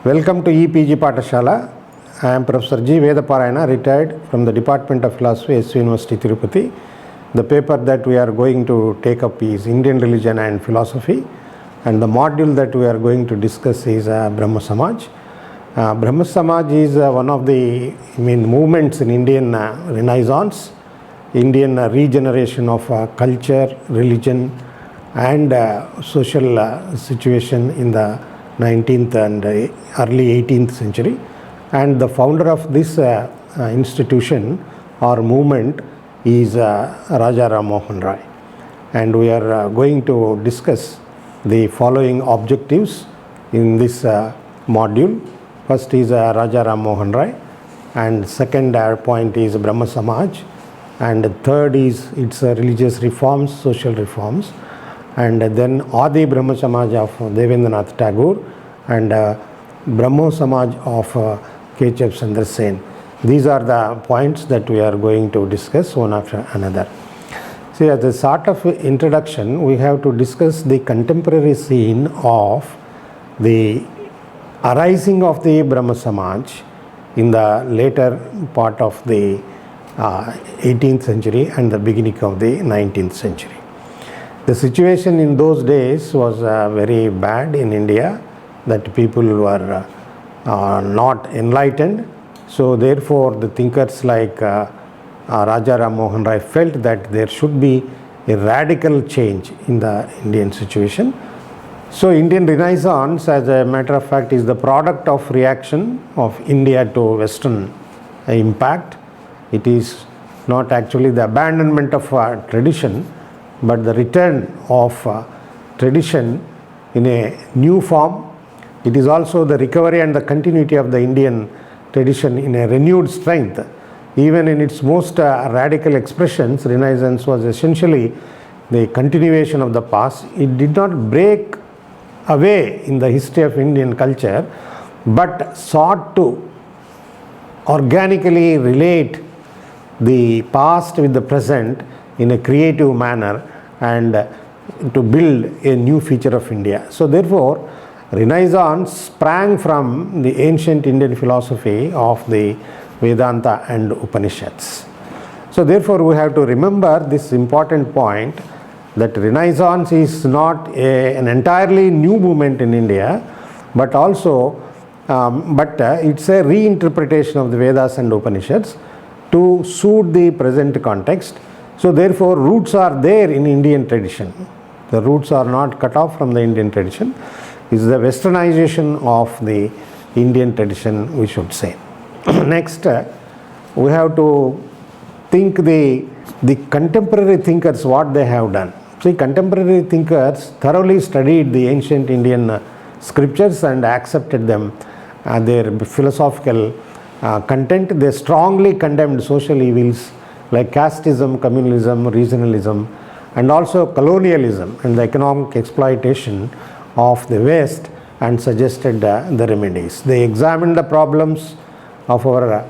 Welcome to EPG Patashala. I am Professor G. Vedaparayana, retired from the Department of Philosophy, SU University, Tirupati. The paper that we are going to take up is Indian Religion and Philosophy, and the module that we are going to discuss is Brahmo Samaj. Brahmo Samaj is one of the movements in Indian Renaissance, Indian regeneration of culture, religion, and social situation in the 19th and early 18th century. And the founder of this institution or movement is Raja Ram Mohan Roy. And we are going to discuss the following objectives in this module. First is Raja Ram Mohan Roy, and second point is Brahmo Samaj, and third is its religious reforms, social reforms, and then Adi Brahmo Samaj of Devendranath Tagore and Brahmo Samaj of Keshub Chandra. These are the points that we are going to discuss one after another. See, as a sort of introduction, we have to discuss the contemporary scene of the arising of the Brahmo Samaj in the later part of the 18th century and the beginning of the 19th century. The situation in those days was very bad in India, that people were not enlightened. So therefore the thinkers like Raja Ram Mohan Roy felt that there should be a radical change in the Indian situation. So Indian Renaissance, as a matter of fact, is the product of reaction of India to Western impact. It is not actually the abandonment of tradition, but the return of tradition in a new form. It is also the recovery and the continuity of the Indian tradition in a renewed strength. Even in its most radical expressions, Renaissance was essentially the continuation of the past. It did not break away in the history of Indian culture, but sought to organically relate the past with the present in a creative manner and to build a new feature of India. So therefore, Renaissance sprang from the ancient Indian philosophy of the Vedanta and Upanishads. So therefore, we have to remember this important point, that Renaissance is not an entirely new movement in India, but also it's a reinterpretation of the Vedas and Upanishads to suit the present context. So therefore, roots are there in Indian tradition. The roots are not cut off from the Indian tradition. It's the westernization of the Indian tradition, we should say. Next, we have to think the contemporary thinkers, what they have done. See, contemporary thinkers thoroughly studied the ancient Indian scriptures and accepted them, their philosophical content. They strongly condemned social evils like casteism, communalism, regionalism, and also colonialism and the economic exploitation of the West, and suggested the remedies. They examined the problems of our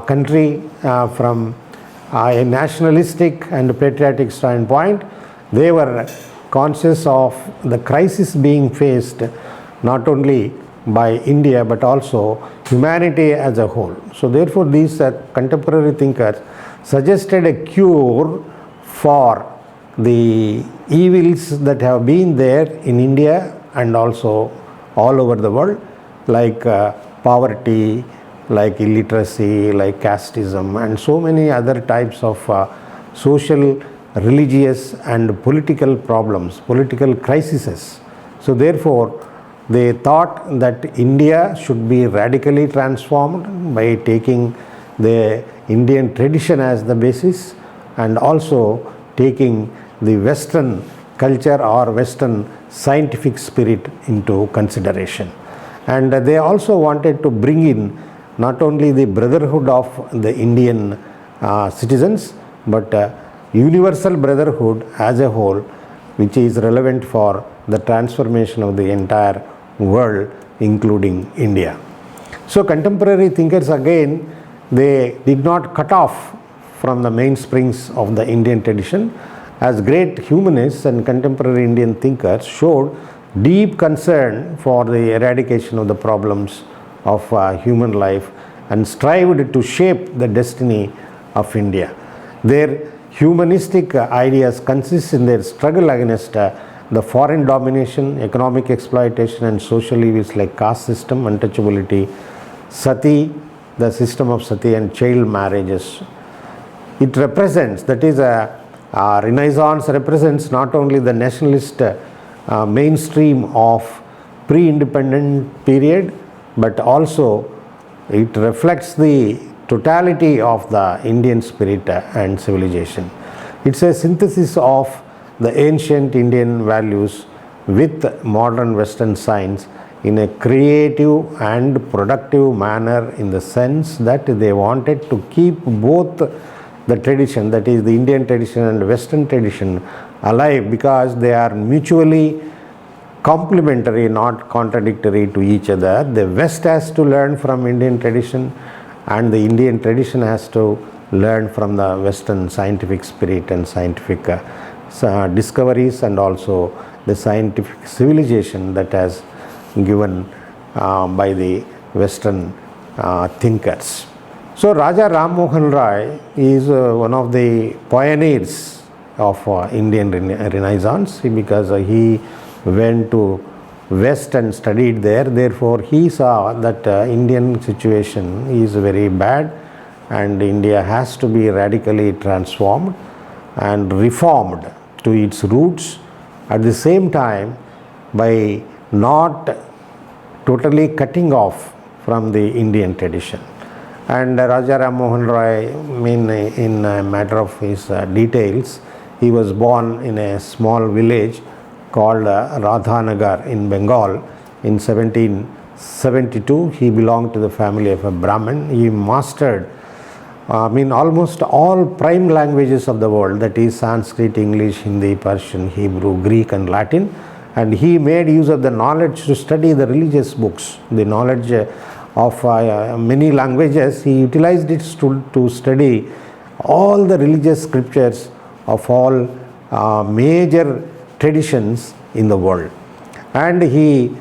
country from a nationalistic and patriotic standpoint. They were conscious of the crisis being faced not only by India but also humanity as a whole. So therefore, these contemporary thinkers suggested a cure for the evils that have been there in India and also all over the world, like poverty, like illiteracy, like casteism, and so many other types of social, religious and political problems, political crises. So therefore, they thought that India should be radically transformed by taking the Indian tradition as the basis and also taking the Western culture or Western scientific spirit into consideration. And they also wanted to bring in not only the brotherhood of the Indian citizens, but universal brotherhood as a whole, which is relevant for the transformation of the entire world, including India. So contemporary thinkers, again, they did not cut off from the mainsprings of the Indian tradition. As great humanists and contemporary Indian thinkers showed deep concern for the eradication of the problems of human life and strived to shape the destiny of India. Their humanistic ideas consist in their struggle against the foreign domination, economic exploitation and social evils like caste system, untouchability, sati, the system of sati and child marriages. It represents, that is Renaissance represents not only the nationalist mainstream of pre-independent period, but also it reflects the totality of the Indian spirit and civilization. It's a synthesis of the ancient Indian values with modern Western science in a creative and productive manner, in the sense that they wanted to keep both the tradition, that is the Indian tradition and Western tradition, alive, because they are mutually complementary, not contradictory to each other. The West has to learn from Indian tradition and the Indian tradition has to learn from the Western scientific spirit and scientific discoveries and also the scientific civilization that has given by the Western thinkers. So Raja Ram Mohan Roy is one of the pioneers of Indian Renaissance, because he went to West and studied there. Therefore he saw that Indian situation is very bad and India has to be radically transformed and reformed to its roots, at the same time by not totally cutting off from the Indian tradition. And Raja Ram Mohan Roy, in a matter of his details, he was born in a small village called Radhanagar in Bengal in 1772. He belonged to the family of a Brahmin. He mastered almost all prime languages of the world, that is Sanskrit, English, Hindi, Persian, Hebrew, Greek and Latin, and he made use of the knowledge to study the religious books, the knowledge of many languages. He utilized it to study all the religious scriptures of all major traditions in the world. And he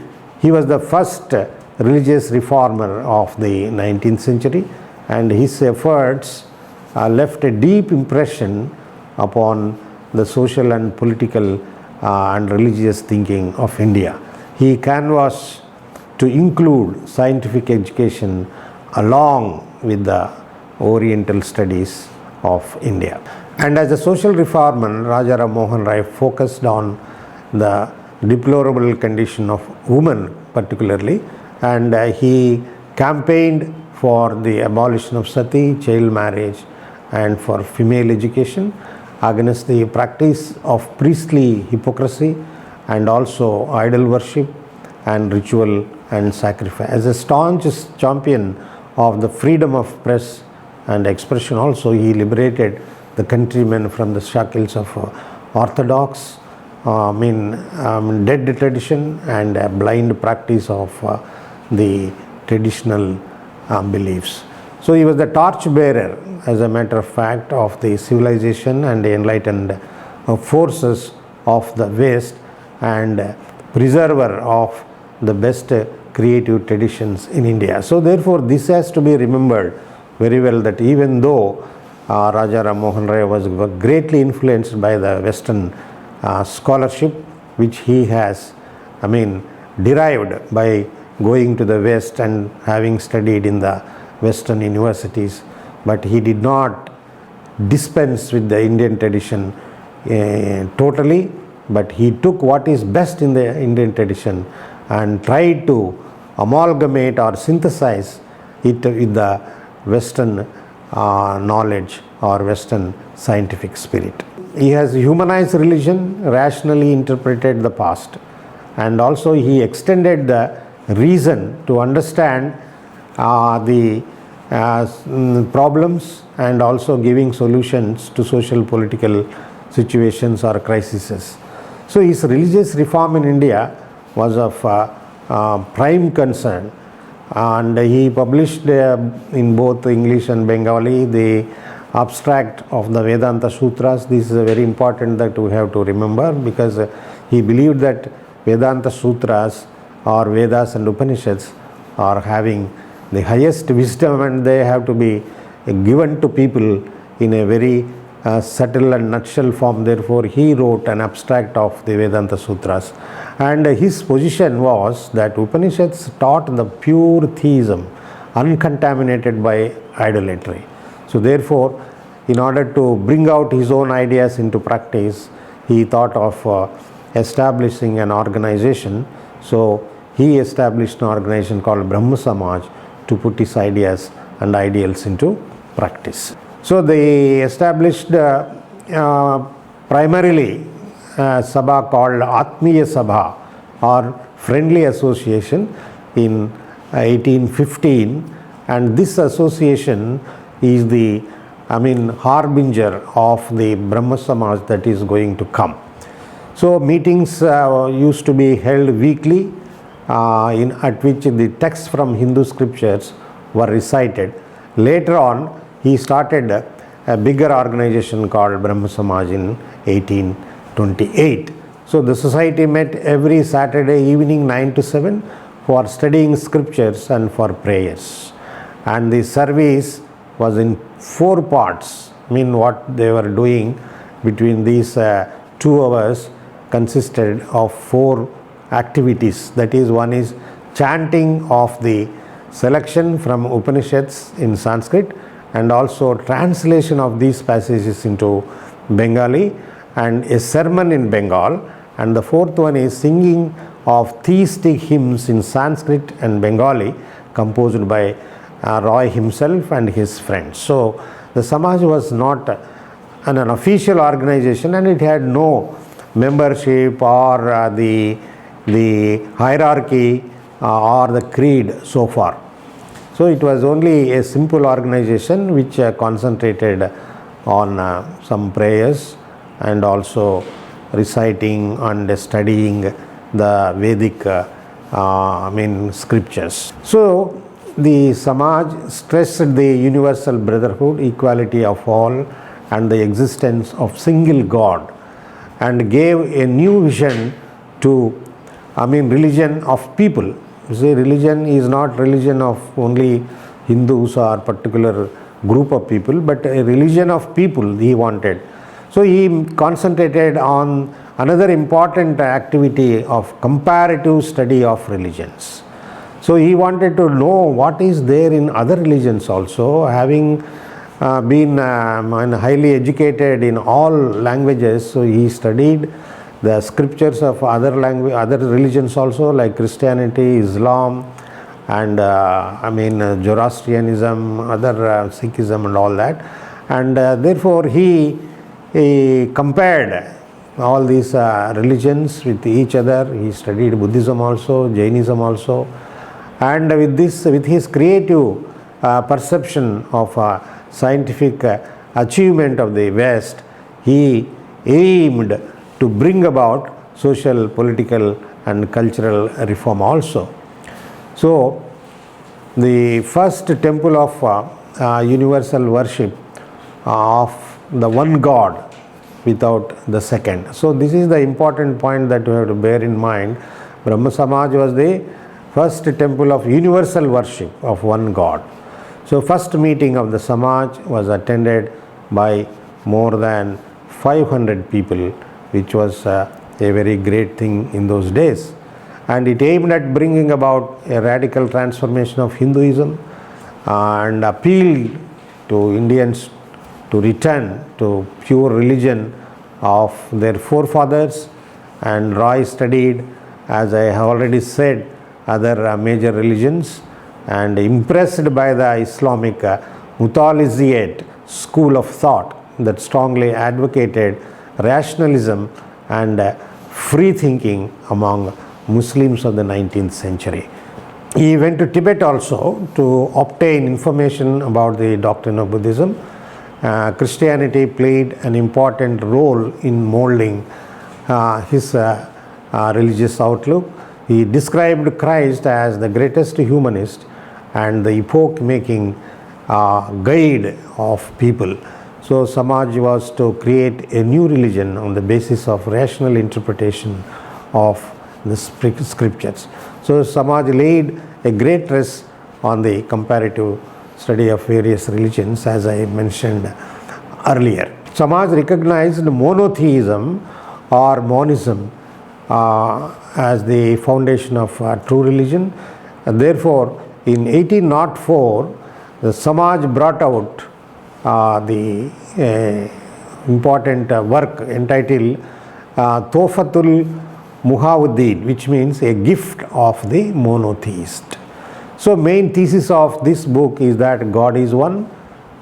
was the first religious reformer of the 19th century, and his efforts left a deep impression upon the social and political and religious thinking of India. He canvassed to include scientific education along with the Oriental studies of India. And as a social reformer, Raja Ram Mohan Roy focused on the deplorable condition of women particularly, and he campaigned for the abolition of sati, child marriage, and for female education, against the practice of priestly hypocrisy and also idol worship and ritual and sacrifice. As a staunch champion of the freedom of press and expression also, he liberated the countrymen from the shackles of orthodox, dead tradition and a blind practice of the traditional beliefs. So he was the torchbearer, as a matter of fact, of the civilization and the enlightened forces of the West, and preserver of the best creative traditions in India. So therefore this has to be remembered very well, that even though Raja Ram Mohan Roy was greatly influenced by the Western scholarship, which he has derived by going to the West and having studied in the Western universities, but he did not dispense with the Indian tradition totally, but he took what is best in the Indian tradition and tried to amalgamate or synthesize it with the Western knowledge or Western scientific spirit. He has humanized religion, rationally interpreted the past, and also he extended the reason to understand the problems and also giving solutions to social political situations or crises. So his religious reform in India was of prime concern, and he published in both English and Bengali the abstract of the Vedanta Sutras. This is very important that we have to remember, because he believed that Vedanta Sutras or Vedas and Upanishads are having the highest wisdom, and they have to be given to people in a very subtle and nutshell form. Therefore, he wrote an abstract of the Vedanta Sutras, and his position was that Upanishads taught the pure theism, uncontaminated by idolatry. So therefore, in order to bring out his own ideas into practice, he thought of establishing an organization. So he established an organization called Brahmo Samaj to put his ideas and ideals into practice. So they established primarily a sabha called Atmiya Sabha, or Friendly Association, in 1815, and this association is the harbinger of the Brahmo Samaj that is going to come. So meetings used to be held weekly, at which the texts from Hindu scriptures were recited. Later on, he started a bigger organization called Brahmo Samaj in 1828. So the society met every Saturday evening 9 to 7 for studying scriptures and for prayers. And the service was in 4 parts. What they were doing between these 2 hours consisted of 4 activities. That is, one is chanting of the selection from Upanishads in Sanskrit, and also translation of these passages into Bengali, and a sermon in Bengal. And the 4th one is singing of theistic hymns in Sanskrit and Bengali, composed by Roy himself and his friends. So the Samaj was not an official organization, and it had no membership or the hierarchy or the creed so far. So it was only a simple organization which concentrated on some prayers and also reciting and studying the Vedic scriptures. So the Samaj stressed the universal brotherhood, equality of all, and the existence of single God, and gave a new vision to religion of people. You see, religion is not religion of only Hindus or particular group of people, but a religion of people he wanted. So he concentrated on another important activity of comparative study of religions. So he wanted to know what is there in other religions also. Having been highly educated in all languages, so he studied the scriptures of other religions also, like Christianity, Islam, and Zoroastrianism, other Sikhism and all that. And therefore he compared all these religions with each other. He studied Buddhism also, Jainism also, and with his creative perception of scientific achievement of the West, he aimed to bring about social, political and cultural reform also. So the first temple of universal worship of the one God without the second. So this is the important point that we have to bear in mind. Brahmo Samaj was the first temple of universal worship of one God. So first meeting of the Samaj was attended by more than 500 people, which was a very great thing in those days. And it aimed at bringing about a radical transformation of Hinduism and appealed to Indians to return to pure religion of their forefathers. And Roy studied, as I have already said, other major religions, and impressed by the Islamic Mutaliziate school of thought that strongly advocated rationalism and free thinking among Muslims of the 19th century. He went to Tibet also to obtain information about the doctrine of Buddhism. Christianity played an important role in molding his religious outlook. He described Christ as the greatest humanist and the epoch-making guide of people. So Samaj was to create a new religion on the basis of rational interpretation of the scriptures. So Samaj laid a great stress on the comparative study of various religions, as I mentioned earlier. Samaj recognized monotheism or monism as the foundation of true religion. And therefore, in 1804, the Samaj brought out the important work entitled Tofatul Muhawuddin, which means a gift of the monotheist. So main thesis of this book is that God is one,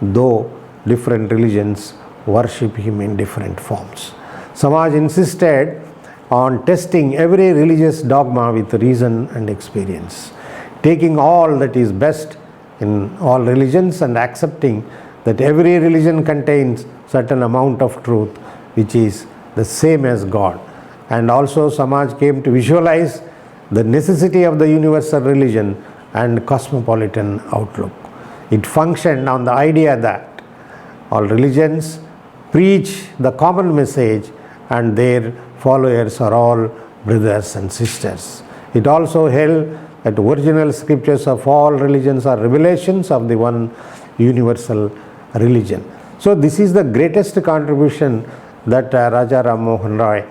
though different religions worship him in different forms. Samaj insisted on testing every religious dogma with reason and experience, taking all that is best in all religions and accepting that every religion contains certain amount of truth which is the same as God. And also Samaj came to visualize the necessity of the universal religion and cosmopolitan outlook. It functioned on the idea that all religions preach the common message and their followers are all brothers and sisters. It also held that original scriptures of all religions are revelations of the one universal religion. So this is the greatest contribution that Raja Ram Mohan Roy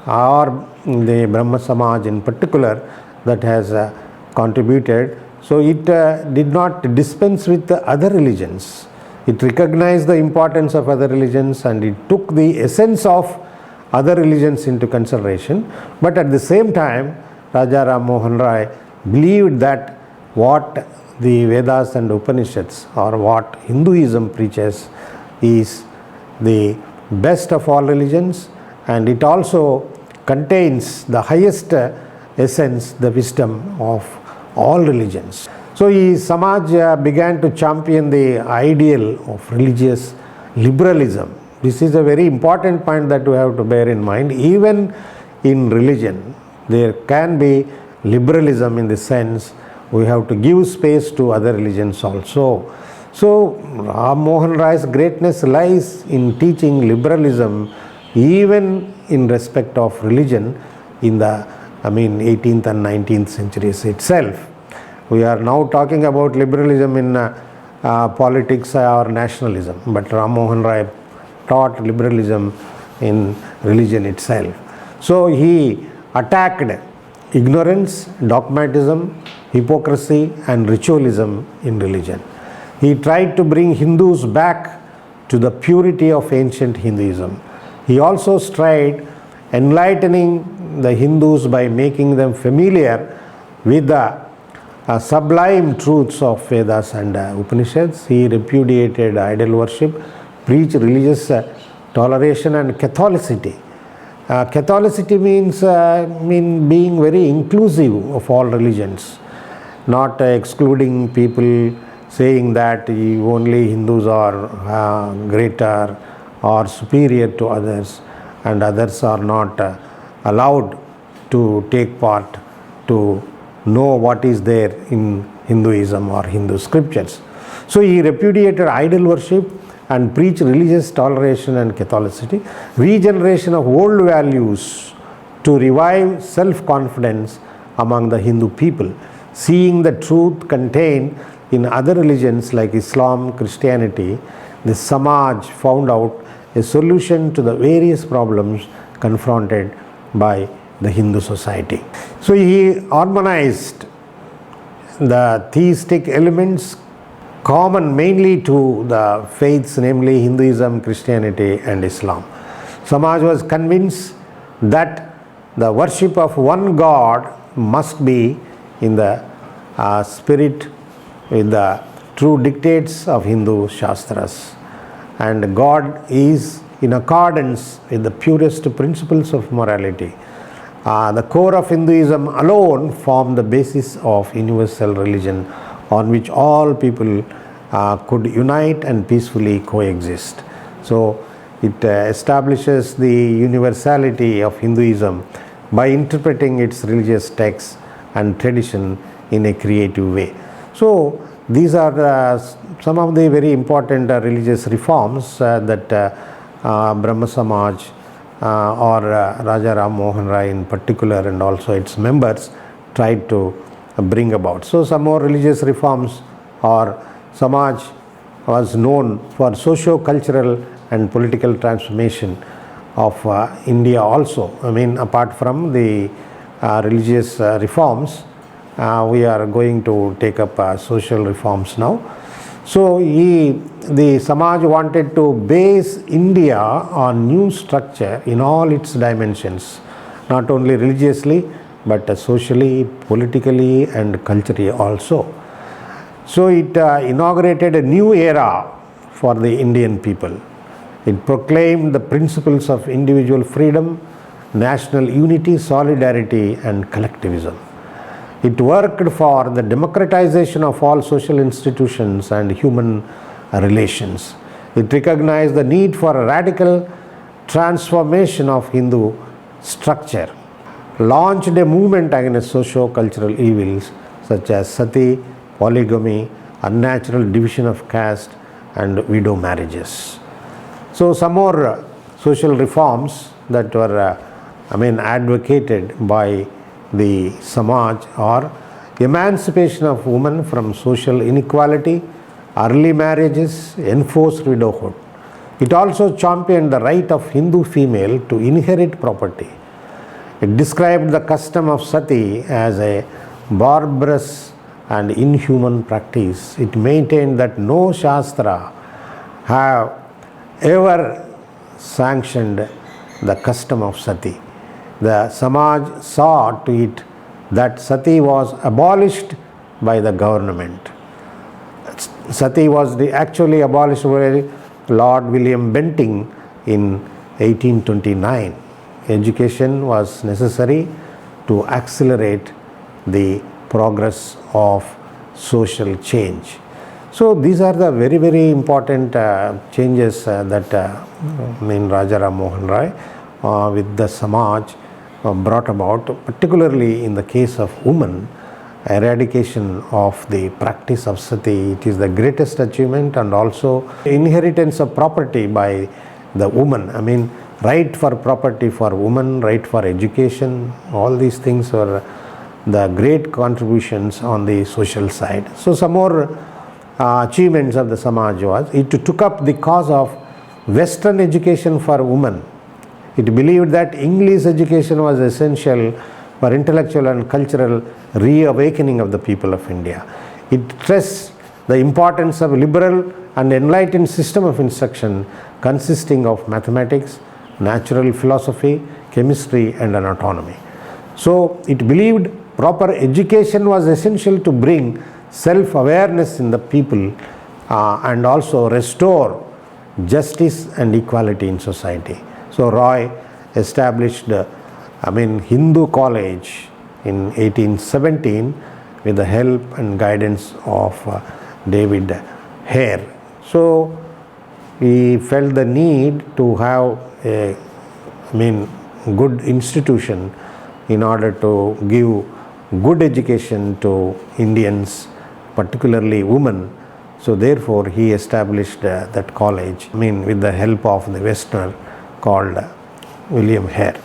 or the Brahmo Samaj in particular that has contributed. So it did not dispense with the other religions. It recognized the importance of other religions and it took the essence of other religions into consideration. But at the same time, Raja Ram Mohan Roy believed that what the Vedas and Upanishads or what Hinduism preaches is the best of all religions, and it also contains the highest essence, the wisdom of all religions. So Samaj began to champion the ideal of religious liberalism. This is a very important point that we have to bear in mind. Even in religion, there can be liberalism in the sense we have to give space to other religions also. So Ram Mohan Roy's greatness lies in teaching liberalism even in respect of religion in the 18th and 19th centuries itself. We are now talking about liberalism in politics or nationalism, but Ram Mohan Roy taught liberalism in religion itself. So he attacked ignorance, dogmatism, hypocrisy and ritualism in religion. He tried to bring Hindus back to the purity of ancient Hinduism. He also tried enlightening the Hindus by making them familiar with the sublime truths of Vedas and Upanishads. He repudiated idol worship, preached religious toleration and Catholicity. Catholicity means being very inclusive of all religions, not excluding people, saying that only Hindus are greater or superior to others and others are not allowed to take part to know what is there in Hinduism or Hindu scriptures. So he repudiated idol worship and preached religious toleration and Catholicity, regeneration of old values to revive self-confidence among the Hindu people, seeing the truth contained in other religions like Islam, Christianity. The Samaj found out a solution to the various problems confronted by the Hindu society. So he harmonized the theistic elements common mainly to the faiths, namely Hinduism, Christianity and Islam. Samaj was convinced that the worship of one God must be in the spirit with the true dictates of Hindu Shastras, and God is in accordance with the purest principles of morality. The core of Hinduism alone formed the basis of universal religion on which all people could unite and peacefully coexist. So it establishes the universality of Hinduism by interpreting its religious texts and tradition in a creative way. So these are some of the very important religious reforms that Brahmo Samaj Raja Ram Mohan Roy in particular, and also its members tried to bring about. So some more religious reforms, or Samaj was known for socio-cultural and political transformation of India also. I mean, apart from the religious reforms, we are going to take up social reforms now. So the Samaj wanted to base India on new structure in all its dimensions, not only religiously but socially, politically and culturally also. So it inaugurated a new era for the Indian people. It proclaimed the principles of individual freedom, national unity, solidarity and collectivism. It worked for the democratization of all social institutions and human relations. It recognized the need for a radical transformation of Hindu structure, launched a movement against socio-cultural evils such as sati, polygamy, unnatural division of caste and widow marriages. So some more social reforms that were advocated by the Samaj are emancipation of women from social inequality, early marriages, enforced widowhood. It also championed the right of Hindu female to inherit property. It described the custom of sati as a barbarous and inhuman practice. It maintained that no Shastra have ever sanctioned the custom of sati. The Samaj saw to it that sati was abolished by the government. Sati was actually abolished by Lord William Bentinck in 1829. Education was necessary to accelerate the progress of social change. So these are the very, very important changes that Raja Ram Mohan Roy with the Samaj brought about, particularly in the case of women, eradication of the practice of sati. It is the greatest achievement, and also inheritance of property by the woman. Right for property for women, right for education, all these things were the great contributions on the social side. So some more achievements of the Samaj was, it took up the cause of Western education for women. It believed that English education was essential for intellectual and cultural reawakening of the people of India. It stressed the importance of liberal and enlightened system of instruction consisting of mathematics, natural philosophy, chemistry and anatomy. So it believed proper education was essential to bring self-awareness in the people and also restore justice and equality in society. So Roy established Hindu College in 1817 with the help and guidance of David Hare. So he felt the need to have a good institution in order to give good education to Indians, particularly women. So therefore he established that college with the help of the Westerner called William Hare.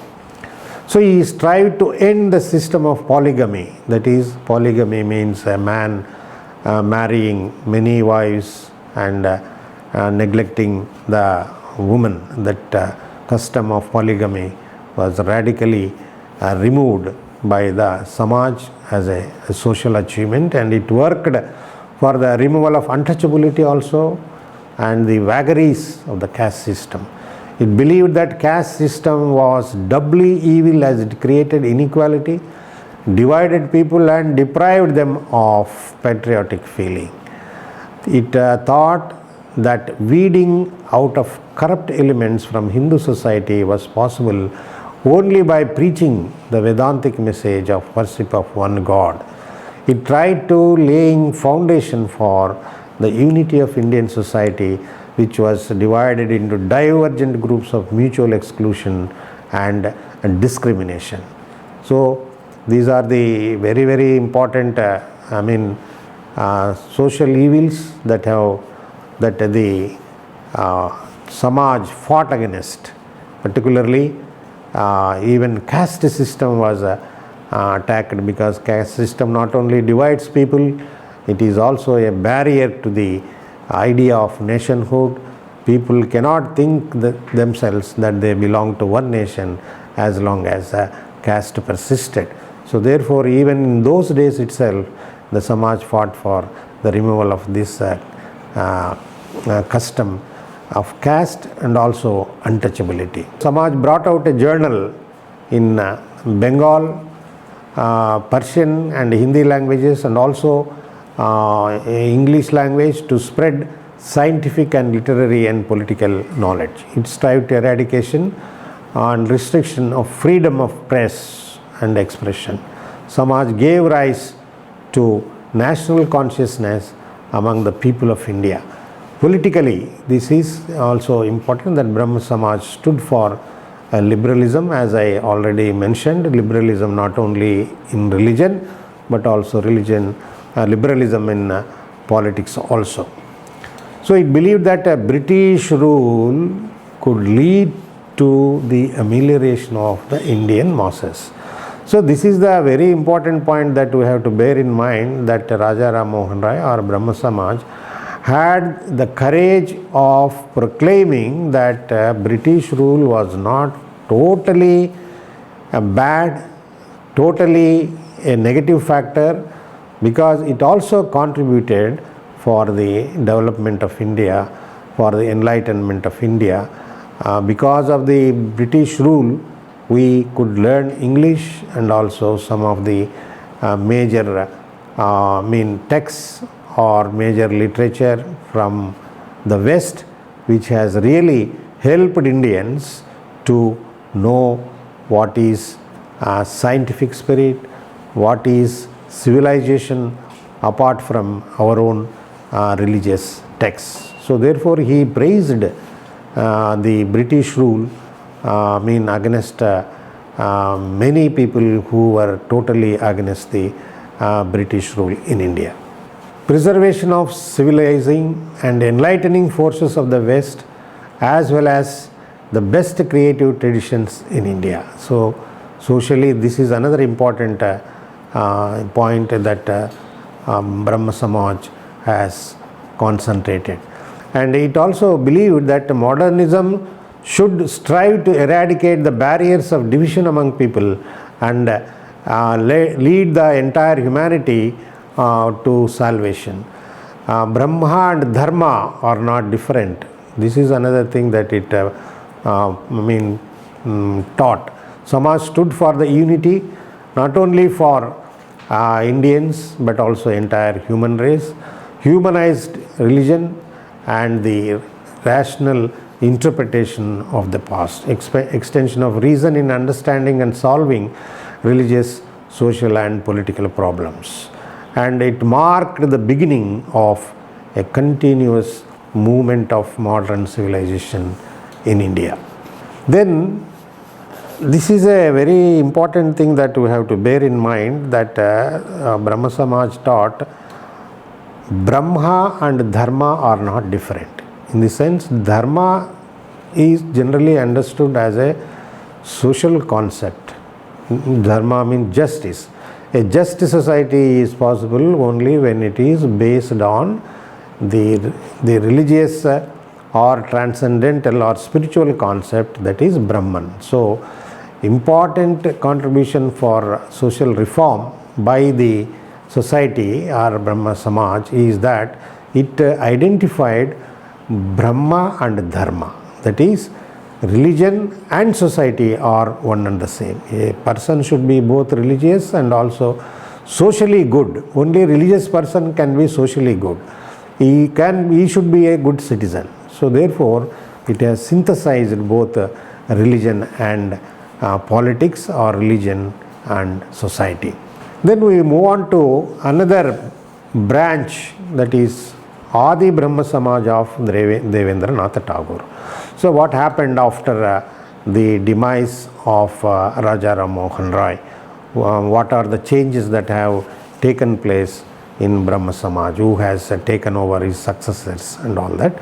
So he strived to end the system of polygamy. That is, polygamy means a man marrying many wives and neglecting the woman. That custom of polygamy was radically removed by the Samaj as a social achievement, and it worked for the removal of untouchability also and the vagaries of the caste system. It believed that caste system was doubly evil as it created inequality, divided people and deprived them of patriotic feeling. It thought that weeding out of corrupt elements from Hindu society was possible only by preaching the Vedantic message of worship of one God. It tried to laying foundation for the unity of Indian society, which was divided into divergent groups of mutual exclusion and discrimination. So these are the very, very important social evils that the Samaj fought against, particularly even caste system was attacked, because caste system not only divides people, it is also a barrier to the idea of nationhood. People cannot think themselves that they belong to one nation as long as caste persisted. So therefore, even in those days itself, the Samaj fought for the removal of this custom of caste and also untouchability. Samaj brought out a journal in Bengal, Persian and Hindi languages, and also English language, to spread scientific and literary and political knowledge. It strived to eradication and restriction of freedom of press and expression. Samaj gave rise to national consciousness among the people of India. Politically, this is also important that Brahmo Samaj stood for liberalism, as I already mentioned, liberalism not only in religion but also liberalism in politics also. So it believed that a British rule could lead to the amelioration of the Indian masses. So this is the very important point that we have to bear in mind, that Raja Ram Mohan Roy or Brahmo Samaj had the courage of proclaiming that British rule was not totally bad, totally a negative factor, because it also contributed for the development of India, for the enlightenment of India. Because of the British rule, we could learn English and also some of the major texts or major literature from the West, which has really helped Indians to know what is scientific spirit, what is civilization apart from our own religious texts. So therefore he praised the British rule against many people who were totally against the British rule in India. Preservation of civilizing and enlightening forces of the West, as well as the best creative traditions in India. So socially, this is another important point that Brahmo Samaj has concentrated. And it also believed that modernism should strive to eradicate the barriers of division among people and lead the entire humanity to salvation. Brahma and Dharma are not different. This is another thing that it taught. Samaj stood for the unity not only for Indians but also entire human race, humanized religion and the rational interpretation of the past, extension of reason in understanding and solving religious, social and political problems. And it marked the beginning of a continuous movement of modern civilization in India. Then this is a very important thing that we have to bear in mind, that Brahmo Samaj taught Brahma and Dharma are not different. In the sense, Dharma is generally understood as a social concept. Dharma means justice. A just society is possible only when it is based on the religious or transcendental or spiritual concept, that is Brahman. So, important contribution for social reform by the society or Brahmo Samaj is that it identified Brahma and Dharma, that is religion and society are one and the same. A person should be both religious and also socially good. Only religious person can be socially good. He should be a good citizen. So therefore it has synthesized both religion and politics, or religion and society. Then we move on to another branch, that is Adi Brahmo Samaj of Devendranath Tagore. So what happened after the demise of Raja Ram Mohan Roy? What are the changes that have taken place in Brahmo Samaj? Who has taken over his successors and all that?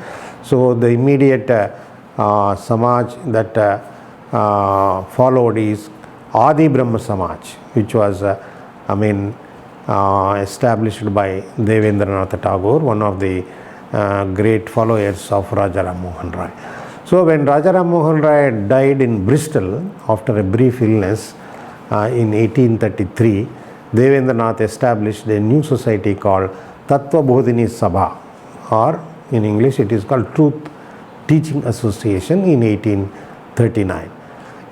So the immediate Samaj that followed is Adi Brahma Samaj, which was established by Devendranath Tagore, one of the great followers of Raja Ram Mohan Roy. So when Raja Ram Mohan Roy died in Bristol after a brief illness in 1833, Devendranath established a new society called Tattva Bodhini Sabha, or in English it is called Truth Teaching Association, in 1839.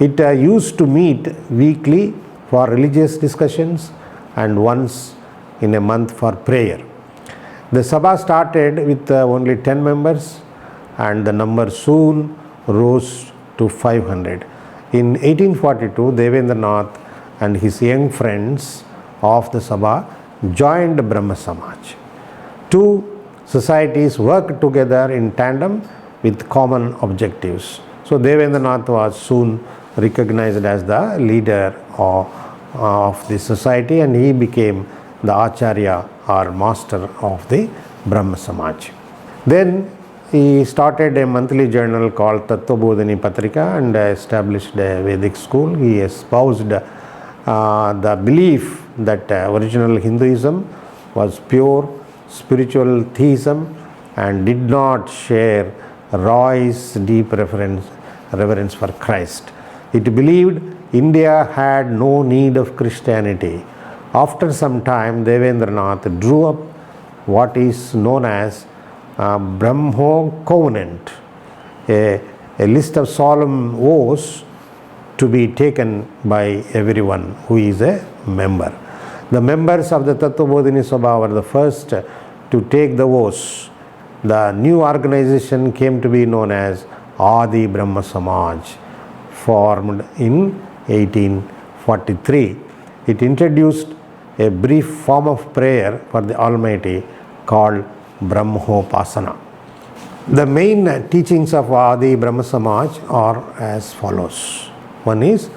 It used to meet weekly for religious discussions and once in a month for prayer. The Sabha started with only 10 members and the number soon rose to 500. In 1842, Devendranath and his young friends of the Sabha joined Brahmo Samaj. Two societies worked together in tandem with common objectives. So Devendranath was soon recognized as the leader of the society, and he became the Acharya or master of the Brahmo Samaj. Then he started a monthly journal called Tattva Bodhini Patrika and established a Vedic school. He espoused the belief that original Hinduism was pure spiritual theism and did not share Roy's deep reverence for Christ. It believed India had no need of Christianity. After some time, Devendranath drew up what is known as Brahmo Covenant, a list of solemn oaths to be taken by everyone who is a member. The members of the Tattva Bodhini Sabha were the first to take the oaths. The new organization came to be known as Adi Brahma Samaj, formed in 1843. It introduced a brief form of prayer for the Almighty called Brahmopasana. The main teachings of Adi Brahma Samaj are as follows. One is,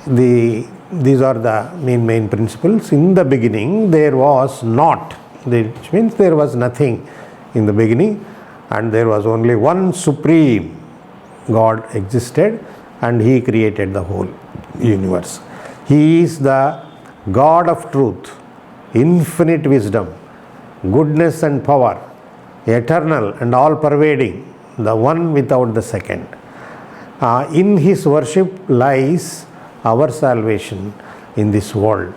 these are the main principles. In the beginning there was not, which means there was nothing in the beginning, and there was only one supreme God existed, and he created the whole universe. He is the God of truth, infinite wisdom, goodness and power, eternal and all pervading, the one without the second. In his worship lies our salvation in this world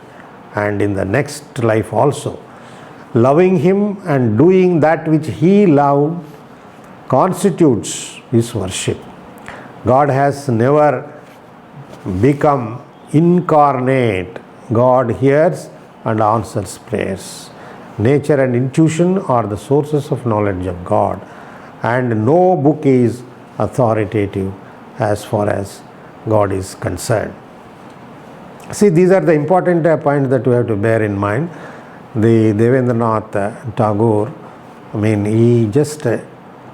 and in the next life also. Loving him and doing that which he loved constitutes his worship. God has never become incarnate. God hears and answers prayers. Nature and intuition are the sources of knowledge of God, and no book is authoritative as far as God is concerned. See, these are the important points that we have to bear in mind. The Devendranath Tagore, he just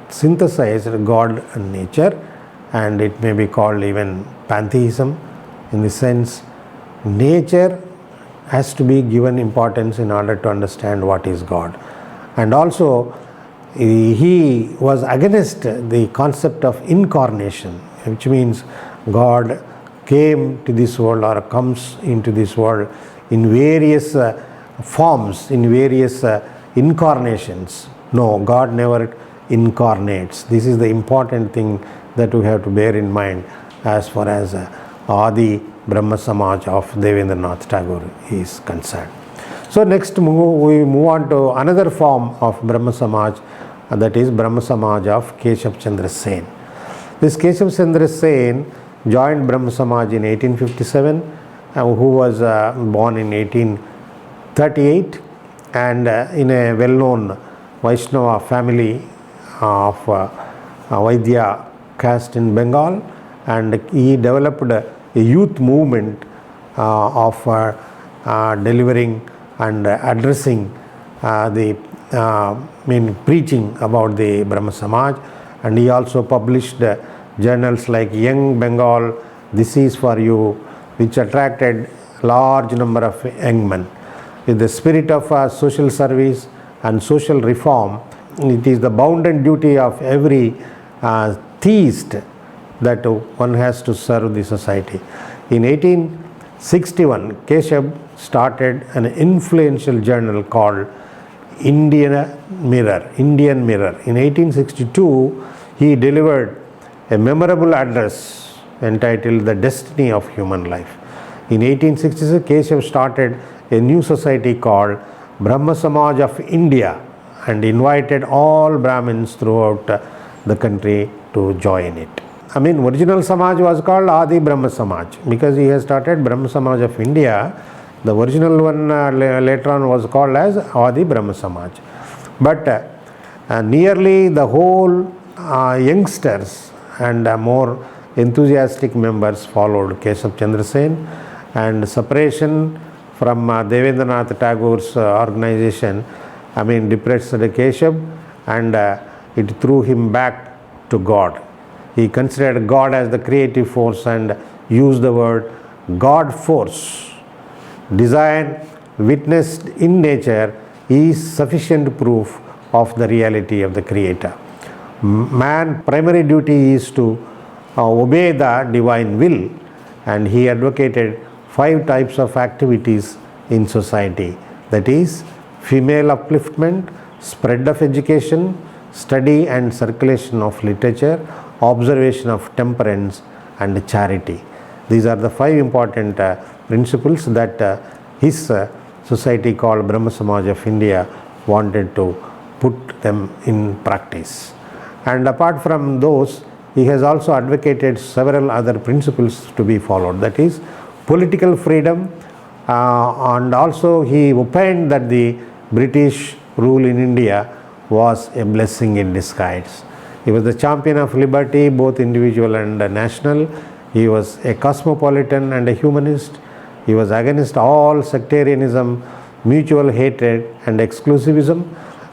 synthesized God and nature, and it may be called even pantheism, in the sense nature has to be given importance in order to understand what is God. And also he was against the concept of incarnation, which means God came to this world or comes into this world in various forms, in various incarnations. No, God never incarnates. This is the important thing that we have to bear in mind as far as Adi Brahma Samaj of Devendranath Tagore is concerned. So next we move on to another form of Brahma Samaj, that is Brahma Samaj of Keshub Chandra Sen. This Keshub Chandra Sen joined Brahma Samaj in 1857, who was born in 1838, and in a well-known Vaishnava family of Vidya caste in Bengal, and he developed a youth movement of delivering and addressing preaching about the Brahma Samaj, and he also published journals like Young Bengal, This Is For You, which attracted large number of young men. With the spirit of social service and social reform, it is the bounden duty of every theist that one has to serve the society. In 1861, Keshub started an influential journal called Indian Mirror. In 1862, he delivered a memorable address entitled The Destiny of Human Life. In 1866, Keshub started a new society called Brahmo Samaj of India and invited all Brahmins throughout the country to join it. Original Samaj was called Adi Brahma Samaj because he has started Brahmo Samaj of India. The original one later on was called as Adi Brahma Samaj. But nearly the whole youngsters and more enthusiastic members followed Keshub Chandra Sen, and separation from Devendranath Tagore's organization depressed Keshub, and it threw him back to God. He considered God as the creative force and used the word God force. Design witnessed in nature is sufficient proof of the reality of the Creator. Man's primary duty is to obey the divine will, and he advocated 5 types of activities in society, that is, female upliftment, spread of education, study and circulation of literature, observation of temperance, and charity. These are the 5 important principles that his society called Brahmo Samaj of India wanted to put them in practice. And apart from those, he has also advocated several other principles to be followed, that is, political freedom, and also he opined that the British rule in India was a blessing in disguise. He was the champion of liberty, both individual and national. He was a cosmopolitan and a humanist. He was against all sectarianism, mutual hatred and exclusivism,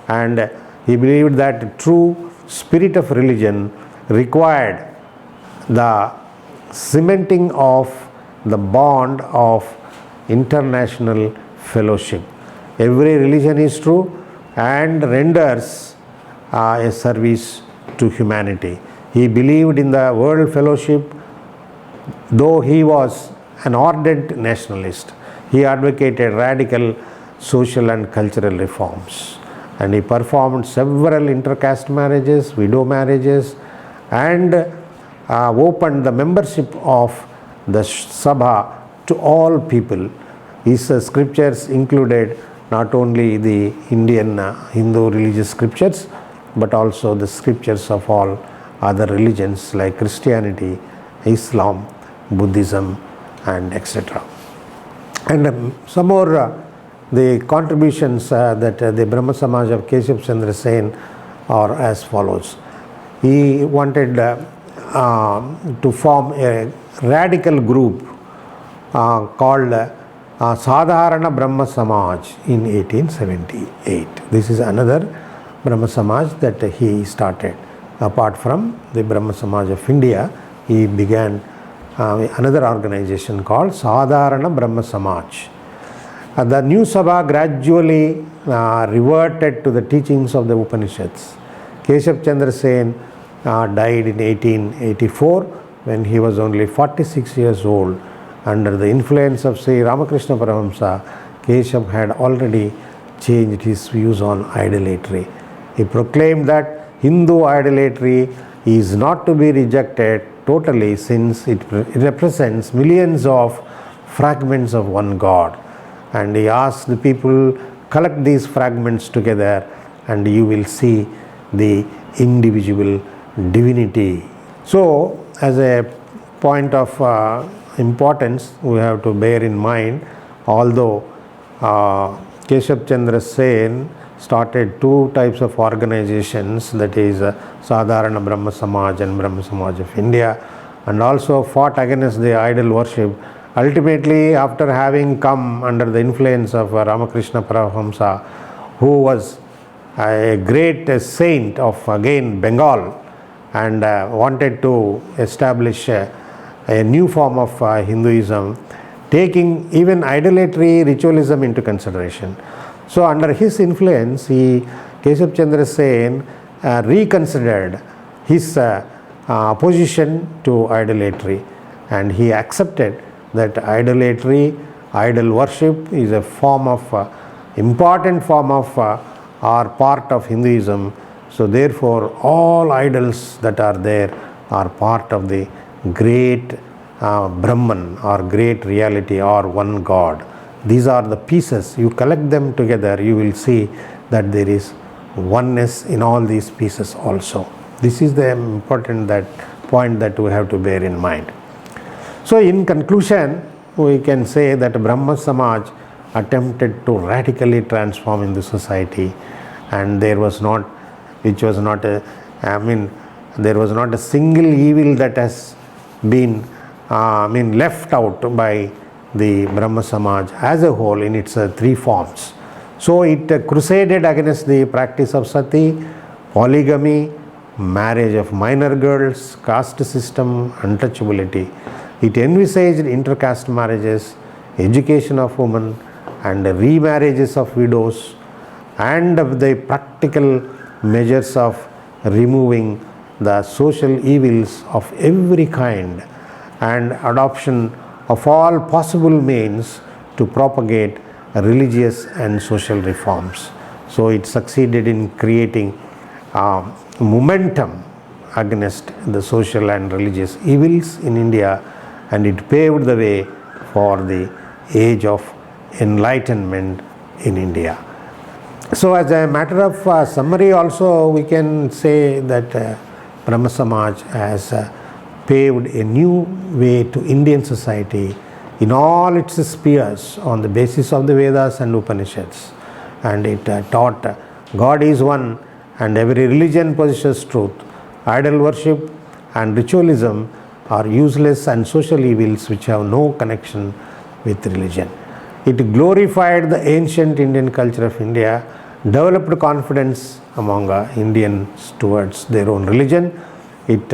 and he believed that true spirit of religion required the cementing of the bond of international fellowship. Every religion is true and renders a service to humanity. He believed in the world fellowship, though he was an ardent nationalist. He advocated radical social and cultural reforms, and he performed several intercaste marriages, widow marriages, and opened the membership of the Sabha to all people. His scriptures included not only the Indian Hindu religious scriptures, but also the scriptures of all other religions like Christianity, Islam, Buddhism, and etc. And some more the contributions that the Brahmo Samaj of Keshub Chandra Sen are as follows. He wanted to form a radical group called Sadharana Brahma Samaj in 1878. This is another Brahma Samaj that he started. Apart from the Brahma Samaj of India, he began another organization called Sadharana Brahma Samaj. The new Sabha gradually reverted to the teachings of the Upanishads. Keshub Chandra Sen died in 1884 when he was only 46 years old. Under the influence of Sri Ramakrishna Paramahamsa, Keshub had already changed his views on idolatry. He proclaimed that Hindu idolatry is not to be rejected totally, since it represents millions of fragments of one God. And he asked the people, collect these fragments together and you will see the individual divinity. So, as a point of importance, we have to bear in mind, although Keshub Chandra Sen started 2 types of organizations, that is Sadharana Brahma Samaj and Brahma Samaj of India, and also fought against the idol worship. Ultimately, after having come under the influence of Ramakrishna Paramahamsa, who was a great saint of again Bengal and wanted to establish a new form of Hinduism, taking even idolatry, ritualism into consideration. So under his influence, Keshub Chandra Sen reconsidered his opposition to idolatry, and he accepted that idolatry, idol worship is a form of important form of or part of Hinduism. So therefore all idols that are there are part of the great Brahman or great reality or one God. These are the pieces. You collect them together, you will see that there is oneness in all these pieces also. This is the important point that we have to bear in mind. So in conclusion, we can say that Brahmo Samaj attempted to radically transform in the society, and there was not a single evil that has been left out by the Brahmo Samaj as a whole in its three forms. So it crusaded against the practice of sati, polygamy, marriage of minor girls, caste system, untouchability. It envisaged intercaste marriages, education of women, and remarriages of widows, and the practical measures of removing the social evils of every kind, and adoption of all possible means to propagate religious and social reforms. So it succeeded in creating momentum against the social and religious evils in India, and it paved the way for the age of enlightenment in India. So as a matter of summary also, we can say that Brahmo Samaj has paved a new way to Indian society in all its spheres on the basis of the Vedas and Upanishads, and it taught God is one and every religion possesses truth. Idol worship and ritualism are useless and social evils which have no connection with religion. It glorified the ancient Indian culture of India, developed confidence among Indians towards their own religion. It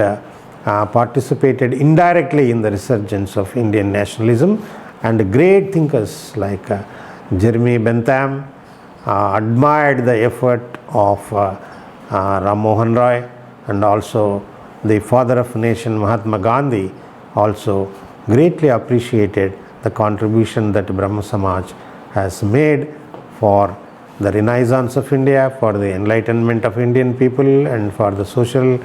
participated indirectly in the resurgence of Indian nationalism, and great thinkers like Jeremy Bentham admired the effort of Ram Mohan Roy, and also the father of nation Mahatma Gandhi also greatly appreciated the contribution that Brahmo Samaj has made for the renaissance of India, for the enlightenment of Indian people, and for the social,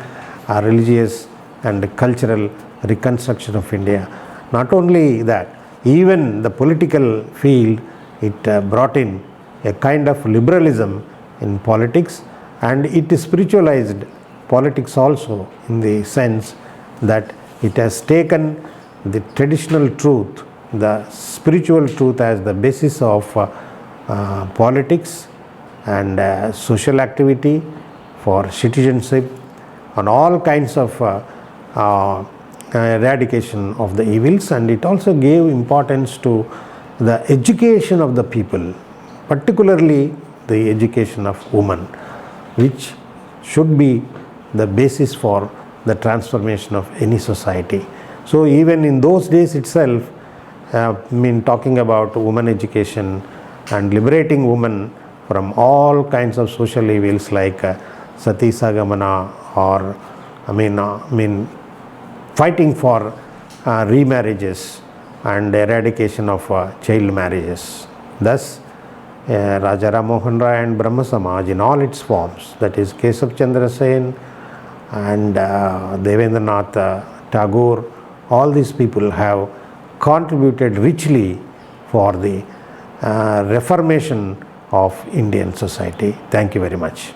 religious and cultural reconstruction of India. Not only that, even the political field, it brought in a kind of liberalism in politics, and it spiritualized politics also, in the sense that it has taken the traditional truth, the spiritual truth, as the basis of politics and social activity for citizenship and all kinds of eradication of the evils. And it also gave importance to the education of the people, particularly the education of women, which should be the basis for the transformation of any society. So even in those days itself, talking about women education and liberating women from all kinds of social evils like sati sagamana, or fighting for remarriages and eradication of child marriages. Thus Raja Ram Mohan Roy and Brahmo Samaj in all its forms, that is Keshub Chandra and Devendranath, Tagore, all these people have contributed richly for the reformation of Indian society. Thank you very much.